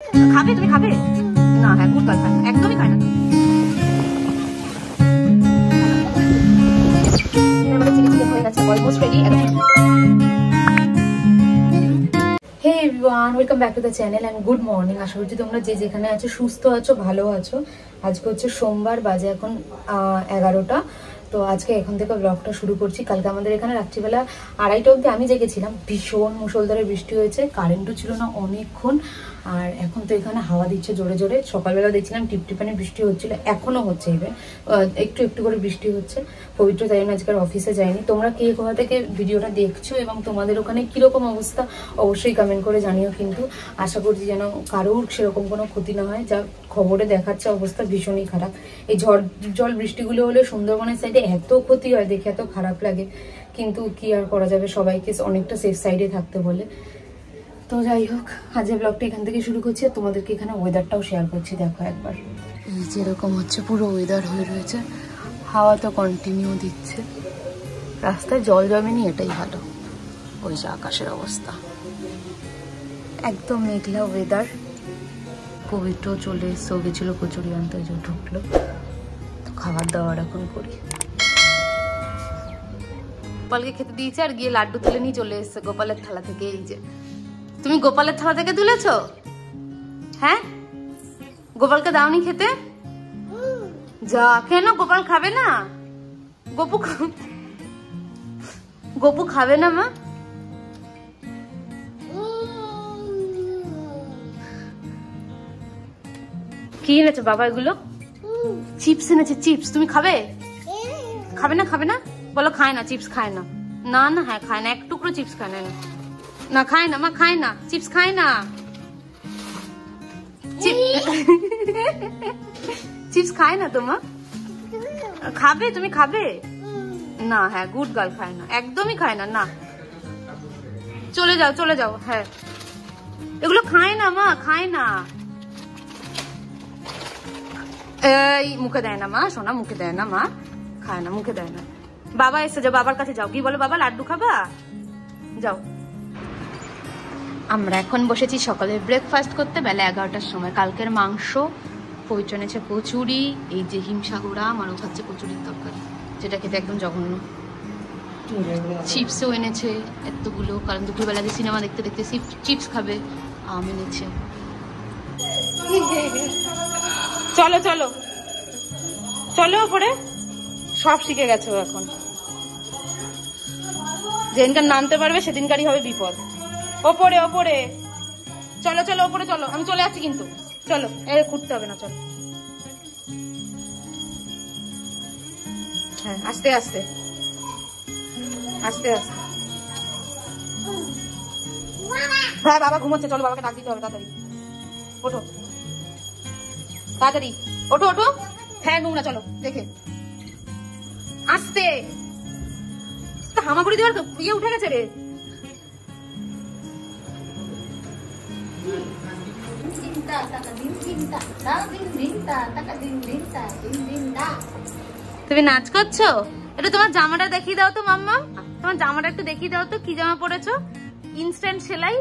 খাবে তুমি খাবে না? হ্যাঁ গুড গার্ল, একদমই খায় না। আমাদের চিলি চিকেন হয়ে গেছে, almost ready. Hey everyone, welcome back to the channel and good morning. আশা করছি তোমরা যে যেখানে আছো সুস্থ আছো, ভালো আছো। আজকে হচ্ছে সোমবার, বাজে এখন 11টা। তো আজকে এখন থেকে ব্লগটা শুরু করছি। কালকে আমাদের এখানে রাত্রিবেলা 2:30 অবধি আমি জেগেছিলাম, ভীষণ মুষলধারে বৃষ্টি হয়েছে, কারেন্টও ছিল না অনেকক্ষণ। আর এখন তো এখানে হাওয়া দিচ্ছে জোরে জোরে। সকালবেলা দেখছিলাম টিপটিপানি বৃষ্টি হচ্ছিল, এখনো হচ্ছে, ইভেন একটু একটু করে বৃষ্টি হচ্ছে। পবিত্র তাই জন্য আজকের অফিসে যায়নি। তোমরা কে কোথা থেকে ভিডিওটা দেখছো এবং তোমাদের ওখানে কিরকম অবস্থা অবশ্যই কমেন্ট করে জানিও। কিন্তু আশা করছি যেন কারোর সেরকম কোনো ক্ষতি না হয়। যা খবরে দেখাচ্ছে অবস্থা ভীষণই খারাপ। এই ঝড় জল বৃষ্টিগুলো হলে সুন্দরবনের সাইডে এত ক্ষতি হয়, দেখে এত খারাপ লাগে। কিন্তু কি আর করা যাবে, সবাইকে অনেকটা সেফ সাইডে থাকতে বলে। তো যাই হোক, আজকের ব্লগটা এখান থেকে শুরু করছি আর তোমাদেরকে এখানে ওয়েদারটাও শেয়ার করছি। দেখো একবার, এই যেরকম হচ্ছে পুরো ওয়েদার হয়ে রয়েছে, হাওয়া তো কন্টিনিউ দিচ্ছে, রাস্তায় জল জমেনি, এটাই ভালো। ওই যে আকাশের অবস্থা, একদম মেঘলা ওয়েদার। পবিত্র চলে এসে গেছিল কচুরি আনতে, ঢুকলো। তো খাবার দাবার এখন করি। গোপালকে খেতে দিয়েছে আর গিয়ে লাড্ডু তুলে নিয়ে চলে এসছে গোপালের থালা থেকে। এই যে তুমি গোপালের থালা থেকে তুলেছো? হ্যাঁ, গোপালকে দাওনি খেতে? যা, কেন গোপাল খাবে না? গোপু খাবে না মা? কি এনেছে বাবা? এগুলো চিপস এনেছে, চিপস। তুমি খাবে? খাবে না? খাবে না বলো। খায় না, চিপস খায় না। না না, হ্যাঁ খায় না, এক টুকরো চিপস খায় না। না খায় না মা, খায় না, চিপস খায় না। চিপস খায় না তো মা? খাবে? তুমি খাবে না? হ্যাঁ গুড গার্ল, খায় না, একদমই খায় না। না, চলে যাও চলে যাও। হ্যাঁ, এগুলো খায় না মা, খায় না। এই মুখে দেয় না মা, সোনা মুখে দেয় না মা, খায় না, মুখে দেয় না। বাবা এসে যাও, বাবার কাছে যাও, কি বলো বাবা লাড্ডু খাবা? যাও। আমরা এখন বসেছি সকালের ব্রেকফাস্ট করতে, বেলা 11টার সময়। কালকের মাংস, পবিত্র এনেছে কচুরি, এই যে হিমসাগরা, আমারও খাচ্ছে কচুরির তরকারি, যেটা খেতে একদম জঘন্য। চিপসও এনেছে এতগুলো, কারণ দুপুরবেলা যে সিনেমা দেখতে দেখতে চিপস খাবে। আম এনেছে। চলো চলো চলো ওপরে, সব শিখে গেছে এখন। যেদিনকার নামতে পারবে সেদিনকারই হবে বিপদ। ওপরে ওপরে চলো, চলো ওপরে চলো, আমি চলে যাচ্ছি কিন্তু। চলো, খুঁড়তে হবে না, চলো। হ্যাঁ, আস্তে আস্তে আস্তে আস্তে। হ্যাঁ বাবা ঘুমোচ্ছে, চলো বাবাকে ডাক দিতে হবে, তাড়াতাড়ি ওঠো, তাড়াতাড়ি ওঠো ওঠো। হ্যাঁ নোংরা, চলো দেখে আস্তে। হামাগুড়ি দেওয়ার ইয়ে উঠে গেছে রে। তুমি নাচ করছো? এটা তোমার জামাটা দেখিয়ে দাও তো মাম্মা, তোমার জামাটা একটু দেখিয়ে দাও তো, কি জামা পরেছো? ইনস্ট্যান্ট সেলাই।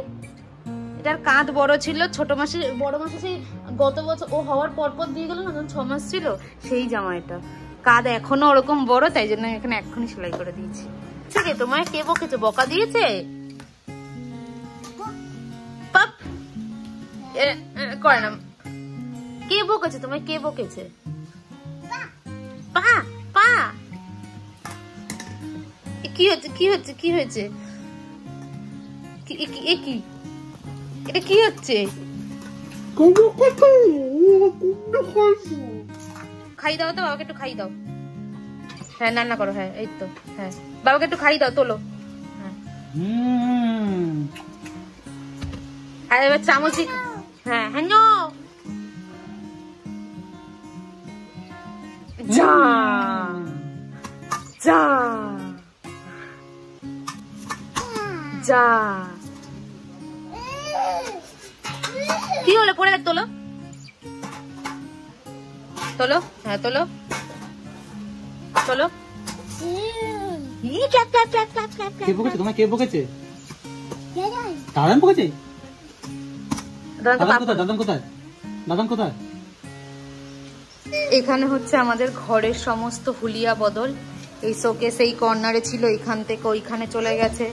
এটার কাঁধ বড় ছিল, ছোট মাসে বড় মাসে সেই গত বছর ও হওয়ার পরপর দিয়ে গেল না, যখন 6 মাস ছিল, সেই জামা এটা। কাঁধ এখনো ওরকম বড়, তাই জন্য এখানে এক্ষুনি সেলাই করে দিয়েছি। ঠিক আছে, তোমায় কে বকেছে? বকা দিয়েছে? পাপ করে না। কে বকেছে তোমায়? কে বকেছে? পা পা কি হচ্ছে? কি হচ্ছে? কি হয়েছে? কি এটা কি হচ্ছে? খাই দাও তো বাবাকে, একটু খাই দাও। হ্যাঁ রান্না করো, হ্যাঁ এই তো। হ্যাঁ বাবাকে একটু খাই দাও, তোলো। হ্যাঁ আর এবার চামচ। হ্যাঁ হ্যাঁ নো যা যা যা। কি হলো? পড়ে দেখ, তোলো তোলো। হ্যাঁ তোলো তোলো। কে বকেছে তোমায়? কে বকেছে? দাদান বকেছে? এখানে হচ্ছে আমাদের ঘরের সমস্ত হুলিয়া বদল। এই শোকেস এই কর্নারে ছিল, এখান থেকে ওইখানে চলে গেছে,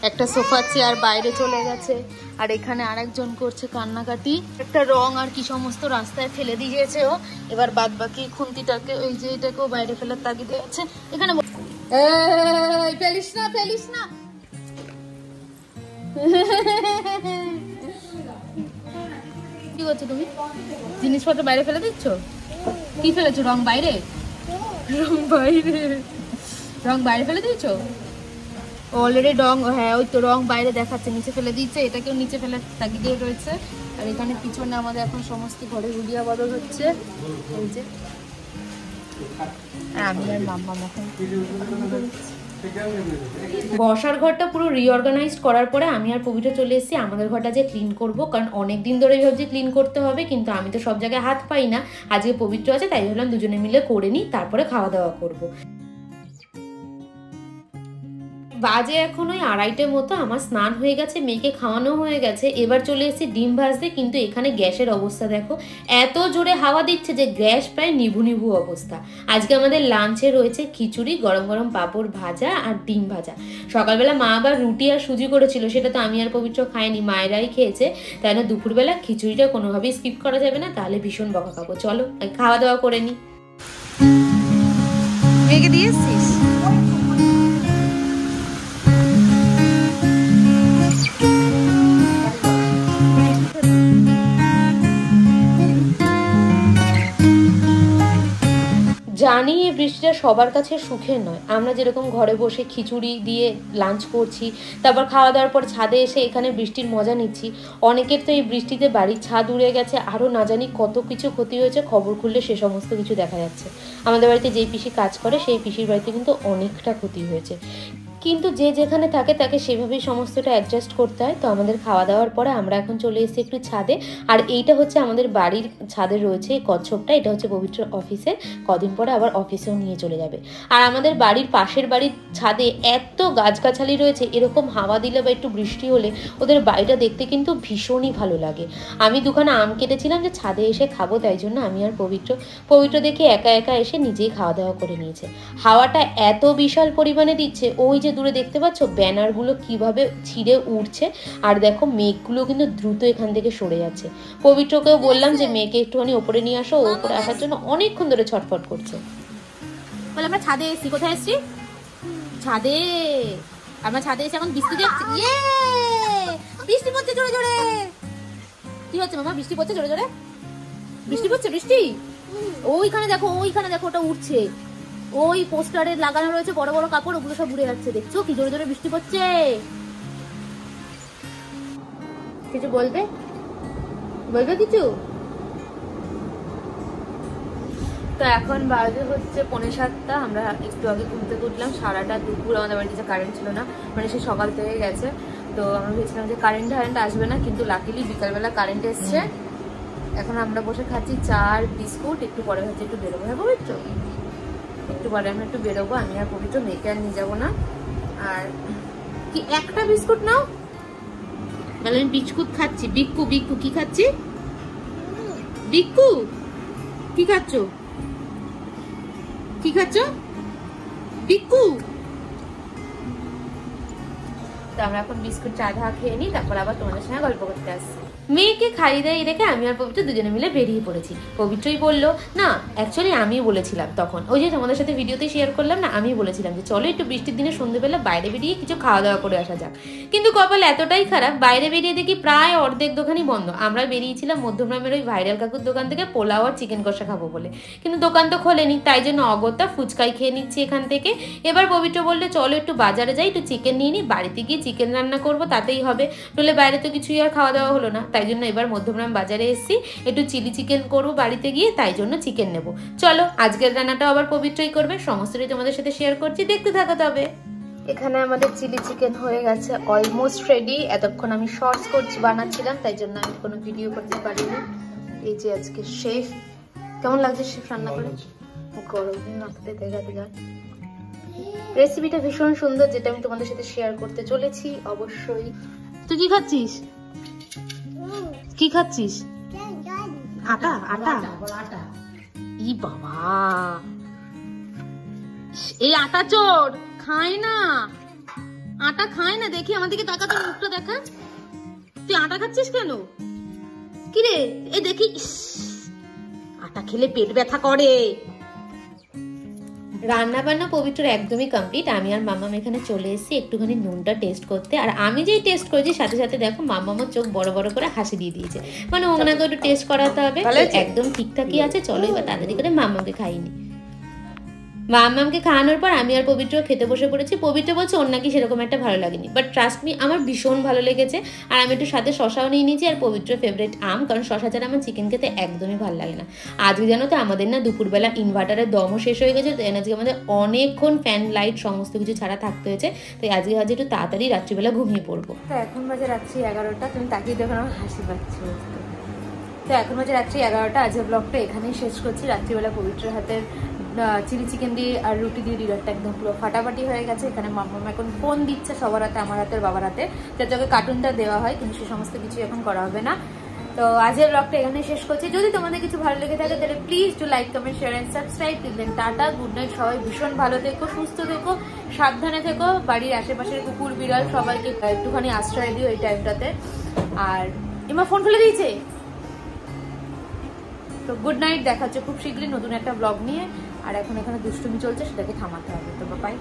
একটা সোফা চেয়ার বাইরে চলে গেছে, আর এখানে আরেকজন করছে কান্নাকাটি। একটা রং আর কি সমস্ত রাস্তায় ফেলে দিয়েছে ও। এবার বাদ বাকি খুন্তিটাকে ওই যে এটাকেও বাইরে ফেলার তাগিদে আছে। এখানে ফেলিস না ফেলিস না। কি করছো তুমি? জিনিসপত্র বাইরে ফেলে দিচ্ছ? কি ফেলেছো? রং বাইরে? রং বাইরে, রং বাইরে ফেলে দিয়েছো অলরেডি? রং, হ্যাঁ ওই তো রং বাইরে দেখাচ্ছে, নিচে ফেলে দিয়েছে, এটাকেও নিচে ফেলে তাগিদে রয়েছে। আর এখানে পিছনে আমাদের এখন সমস্ত ঘরে হুলিয়া বদল হচ্ছে। এই যে আমি আর মাম্মা এখন বসার ঘরটা পুরো রিঅর্গানাইজ করার পরে আমি আর পবিত্র চলে এসেছি আমাদের ঘরটা যে ক্লিন করব, কারণ অনেক দিন ধরেই ভাবছি ক্লিন করতে হবে, কিন্তু আমি তো সব জায়গায় হাত পাই না। আজকে পবিত্র আছে তাই ভাবলাম দুজনে মিলে করে নিই, তারপরে খাওয়া দাওয়া করব। বাজে এখন ওই 2:30 মতো। আমার স্নান হয়ে গেছে, মেয়েকে খাওয়ানো হয়ে গেছে, এবার চলে এসেছি ডিম ভাজতে। কিন্তু এখানে গ্যাসের অবস্থা দেখো, এত জোরে হাওয়া দিচ্ছে যে গ্যাস প্রায় নিভু নিভু অবস্থা। আজকে আমাদের লাঞ্চে রয়েছে খিচুড়ি, গরম গরম পাঁপড় ভাজা আর ডিম ভাজা। সকালবেলা মা আবার রুটি আর সুজি করেছিল, সেটা তো আমি আর পবিত্র খাইনি, মায়েরাই খেয়েছে। তাই না দুপুরবেলা খিচুড়িটা কোনোভাবেই স্কিপ করা যাবে না, তাহলে ভীষণ বকা খাবো। চলো খাওয়া দাওয়া করে নি। মেয়েকে দিয়ে এসছিস? জানি এই বৃষ্টিটা সবার কাছে সুখের নয়। আমরা যেরকম ঘরে বসে খিচুড়ি দিয়ে লাঞ্চ করছি, তারপর খাওয়া দাওয়ার পর ছাদে এসে এখানে বৃষ্টির মজা নিচ্ছি, অনেকের তো এই বৃষ্টিতে বাড়ির ছাদ উড়ে গেছে, আরও না জানি কত কিছু ক্ষতি হয়েছে। খবর খুললে সে সমস্ত কিছু দেখা যাচ্ছে। আমাদের বাড়িতে যেই পিসি কাজ করে সেই পিসির বাড়িতে কিন্তু অনেকটা ক্ষতি হয়েছে, কিন্তু যে যেখানে থাকে তাকে সেভাবেই সমস্তটা অ্যাডজাস্ট করতে হয়। তো আমাদের খাওয়া দাওয়ার পরে আমরা এখন চলে এসেছি একটু ছাদে। আর এইটা হচ্ছে আমাদের বাড়ির ছাদে রয়েছে এই কচ্ছপটা, এটা হচ্ছে পবিত্র অফিসে, কদিন পরে আবার অফিসেও নিয়ে চলে যাবে। আর আমাদের বাড়ির পাশের বাড়ির ছাদে এত গাছগাছালি রয়েছে, এরকম হাওয়া দিলে বা একটু বৃষ্টি হলে ওদের বাড়িটা দেখতে কিন্তু ভীষণই ভালো লাগে। আমি দুখানা আম কেটেছিলাম যে ছাদে এসে খাবো, তাই জন্য আমি আর পবিত্র দেখে একা একা এসে নিজেই খাওয়া দাওয়া করে নিয়েছে। হাওয়াটা এত বিশাল পরিমাণে দিচ্ছে, ওই যে দূরে দেখতে পাচ্ছ ব্যানারগুলো কিভাবে ছিঁড়ে উঠছে, আর দেখো মেঘগুলো কিন্তু দ্রুত এখান থেকে সরে যাচ্ছে। পবিত্রকেও বললাম যে মেয়েকে একটুখানি ওপরে নিয়ে আসো, ওপরে আসার জন্য অনেকক্ষণ ধরে ছটফট করছে। বলে আমরা ছাদে এসেছি। কোথায় এসেছি? ছাদে। আমরা ছাদে এসে এখন বৃষ্টি দেখছি। বৃষ্টি পড়ছে জোরে জোরে। কি হচ্ছে মামা? বৃষ্টি পড়ছে জোরে জোরে? বৃষ্টি পড়ছে? বৃষ্টি ওইখানে দেখো, ওইখানে দেখো, ওটা উঠছে। ওই পোস্টারে লাগানো রয়েছে বড় বড় কাপড়, ওগুলো সব উড়ে যাচ্ছে। দেখছো কি জোরে জোরে বৃষ্টি পড়ছে? কিছু বলবে? বলবে কিছু? তো এখন বাজে হচ্ছে 6:45। আমরা একটু আগে ঘুম থেকে উঠলাম। সারাটা দুপুর আমাদের বাড়িতে কারেন্ট ছিল না, মানে সে সকাল থেকে গেছে। তো আমরা ভেবেছিলাম যে কারেন্ট আসবে না, কিন্তু লাকিলি বিকালবেলা কারেন্ট এসছে। এখন আমরা বসে খাচ্ছি চা আর বিস্কুট। একটু পরে হচ্ছে একটু বেরোবো। হ্যাঁ পবিত্র, একটু পরে আমরা একটু বেরোবো। আমি আর পবিত্র, মেয়েকে আর নিয়ে যাবো না। আর কি একটা বিস্কুট নাও? তাহলে আমি বিস্কুট খাচ্ছি। বিক্কু বিক্কু কি খাচ্ছি? বিক্কু কি খাচ্ছ? কি খাচ্ছ বিক্কু? তো আমরা এখন বিস্কুট চা ঢা খেয়ে নিই, তারপর আবার তোমাদের সঙ্গে গল্প করতে আসছি। মেয়েকে খাইয়ে দিয়ে রেখে আমি আর পবিত্র দুজনে মিলে বেরিয়ে পড়েছি। পবিত্রই বললো না, অ্যাকচুয়ালি আমিই বলেছিলাম তখন, ওই যে তোমাদের সাথে ভিডিওতেই শেয়ার করলাম না, আমি বলেছিলাম যে চলো একটু বৃষ্টির দিনে সন্ধ্যেবেলা বাইরে বেরিয়ে কিছু খাওয়া দাওয়া করে আসা যাক। কিন্তু কপাল এতটাই খারাপ, বাইরে বেরিয়ে দেখি প্রায় অর্ধেক দোকানই বন্ধ। আমরা বেরিয়েছিলাম মধ্যমগ্রামের ওই ভাইরাল কাকুর দোকান থেকে পোলাও আর চিকেন কষা খাবো বলে, কিন্তু দোকান তো খোলেনি, তাই জন্য অগত্যা ফুচকাই খেয়ে নিচ্ছি এখান থেকে। এবার পবিত্র বললে চলো একটু বাজারে যাই, একটু চিকেন নিয়ে নিই, বাড়িতে গিয়ে চিকেন রান্না করবো, তাতেই হবে, নইলে বাইরে তো কিছুই আর খাওয়া দাওয়া হলো না। তাই জন্য এবার মধ্যমগ্রাম বাজারে এসেছি, একটু চিলি চিকেন করবো বাড়িতে গিয়ে, তাই জন্য চিকেন নেবো। চলো আজকের রান্নাটাও আবার পবিত্রই করবে, সমস্তটাই তোমাদের সাথে শেয়ার করছি, দেখতে থাকো। তবে এখানে আমাদের চিলি চিকেন হয়ে গেছে, অলমোস্ট রেডি। এতক্ষণ আমি শর্টস করছি, বানাচ্ছিলাম, তাই জন্য আমি কোনো ভিডিও করতে পারিনি। এই যে আজকে শেফ, কেমন লাগছে শেফ রান্না করে? গরম মাথাতে দেখাতে যান। রেসিপিটা ভীষণ সুন্দর, যেটা আমি তোমাদের সাথে শেয়ার করতে চলেছি অবশ্যই। তুই কি খাচ্ছিস? কি খাচ্ছিস? আটা আটা ই বাবা, এই আটা চোর খায় না, আটা খায় না। দেখি আমাদেরকে টাকা তোর মুখটা দেখা, তুই আটা খাচ্ছিস কেন? কি রে এই দেখি, আটা খেলে পেট ব্যথা করে। রান্না বান্না পবিত্র একদমই কমপ্লিট। আমি আর মাম্মাম এখানে চলে এসেছি একটুখানি নুনটা টেস্ট করতে। আর আমি যেই টেস্ট করেছি সাথে সাথে দেখো মাম্মামের চোখ বড় বড় করে হাসি দিয়ে দিয়েছে, মানে ওনাকে একটু টেস্ট করাতে হবে। একদম ঠিকঠাকই আছে, চলো এবার তাড়াতাড়ি করে মাম্মামকে খাইনি। মাম্মামকে খাওয়ানোর পর আমি আর পবিত্র খেতে বসে পড়েছি। পবিত্র বলছে ওর নাকি সেরকম একটা ভালো লাগেনি, বাট ট্রাস্ট মি আমার ভীষণ ভালো লেগেছে। আর আমি একটু সাথে শশাও নিয়ে নিয়েছি, আর পবিত্র ফেভারিট আম, কারণ শশা ছাড়া আমার চিকেন খেতে একদমই ভালো লাগে না। আজকে জানো তো আমাদের না দুপুরবেলা ইনভার্টারের দমও শেষ হয়ে গেছে, তো আজকে আমাদের অনেকক্ষণ ফ্যান লাইট সমস্ত কিছু ছাড়া থাকতে হয়েছে। তাই আজকে একটু তাড়াতাড়ি রাত্রিবেলা ঘুমিয়ে পড়বো। তো এখন বাজে রাত্রি 11টা, তুমি তাকিয়ে দেখো আমার হাসি পাচ্ছে। তো এখন বাজে রাত্রি 11টা। আজকের ব্লগটা এখানেই শেষ করছি। রাত্রিবেলা পবিত্রের হাতের চিলি চিকেন দিয়ে আর রুটি দিয়ে ডিনারটা একদম পুরো ফাটাফাটি হয়ে গেছে। এখানে মাম্মাম এখন ফোন দিচ্ছে সবার হাতে, আমার হাতে, বাবার হাতে, যাতে ওকে কার্টুনটা দেওয়া হয়, কিন্তু সে সমস্ত কিছু এখন করা হবে না। তো আজকের ব্লগটা এখানেই শেষ করছি। যদি তোমাদের কিছু ভালো লেগে থাকে তাহলে please to like, comment, share and subscribe. দিলেন টাটা, গুড নাইট। সবাই ভীষণ ভালো থেকো, সুস্থ থেকো, সাবধানে থেকো। বাড়ির আশেপাশের কুকুর বিড়াল সবাইকে একটুখানি আশ্রয় দিও এই টাইমটাতে। আর এমা ফোন খুলে দিয়েছে। তো গুড নাইট, দেখা হচ্ছে খুব শীঘ্রই নতুন একটা ব্লগ নিয়ে। আর এখন এখানে দুষ্টুমি চলছে, সেটাকে থামাতে হবে। তো বাই।